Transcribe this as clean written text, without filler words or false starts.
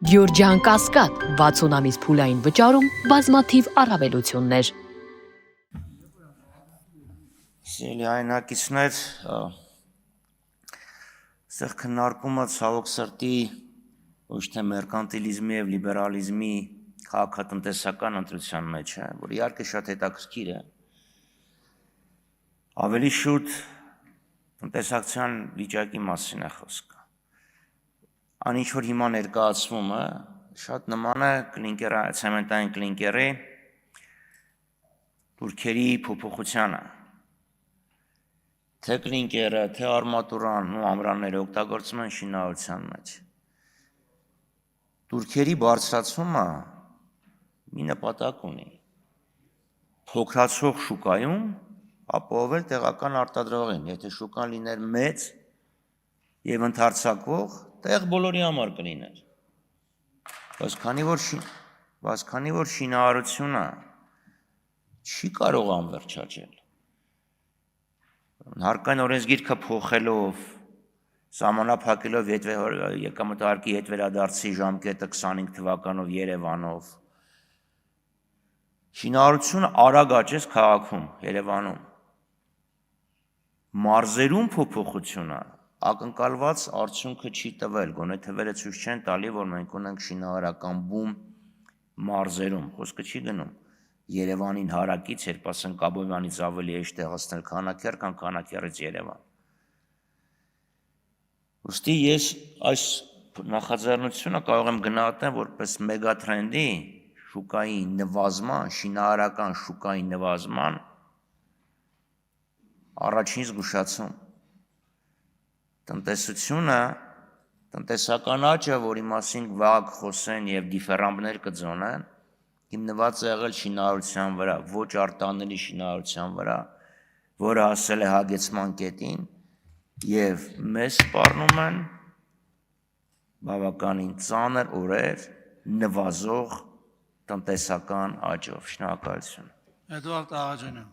Գյորջյան Կասկադ 60 ամիս փուլային վճարում բազմաթիվ առավելություններ։ Սիրելի հայրենակիցներ, այստեղ քննարկումը ցավոք սրտի ոչ թե մերկանտիլիզմի եւ լիբերալիզմի քաղաքատնտեսական ընտրության մեջ է, որ իհարկե շատ հետաքրքիր է։ Ավելի շուտ տնտեսական վիճակի մասին է խոսքը։ Այն ինչ որ հիմա ներկայացվում է, շատ նման է ցեմենտային կլինկերի турքերի փոփոխությանը։ Թե կլինկերը, թե արմատուրան ու ամրանները օգտագործում են շինարարության մեջ։ Турքերի բարձրացումը մի նպատակ ունի։ Փոքրացող շուկայում ապահովել տեղական արտադրողին, եթե շուկան լիներ մեծ եւ ընդարձակվող, տեղ բոլորի համար կլիներ։ Բայց քանի որ շինարարությունը չի կարող անվերջաճել, հարկային օրենսգիրքը փոխելով, սահմանափակելով եկամտահարկի հետվերադարձի ժամկետը 25 թվականով Երևանով, շինարարությունը արագ աճեց քաղաքում, Երևանում։ Մարզերում փոփոխությունը ակնկալված արդյունքը չի տվել, գոնե թվերը ցույց չեն տալի, որ մենք ունենք շինարարական բում մարզերում, խոսքը չի գնում Երևանին հարակից, երբ ասենք Աբովյանից ավելի էջ տեղացնել Քանաքեռ, քան Քանաքեռից Երևան։ Ուստի ես այս նախաձեռնությունը կարող եմ գնահատել որպես մեգատրենդի շուկայի նվազման, շինարարական շուկայի նվազման առաջին զգուշացում։ Տնտեսությունը, տնտեսական աճը, որի մասին վաղ կխոսեն եւ դիֆերանբներ կձոնեն, հիմնված է եղել շինարարության վրա, ոչ արտանելի շինարարության վրա, որը հասել է հագեցման կետին եւ մեզ սպառնում են բավականին ծանր օրեր նվազող տնտեսական աճով։ Շնորհակալություն։ Էդուարդ Աղաջանյան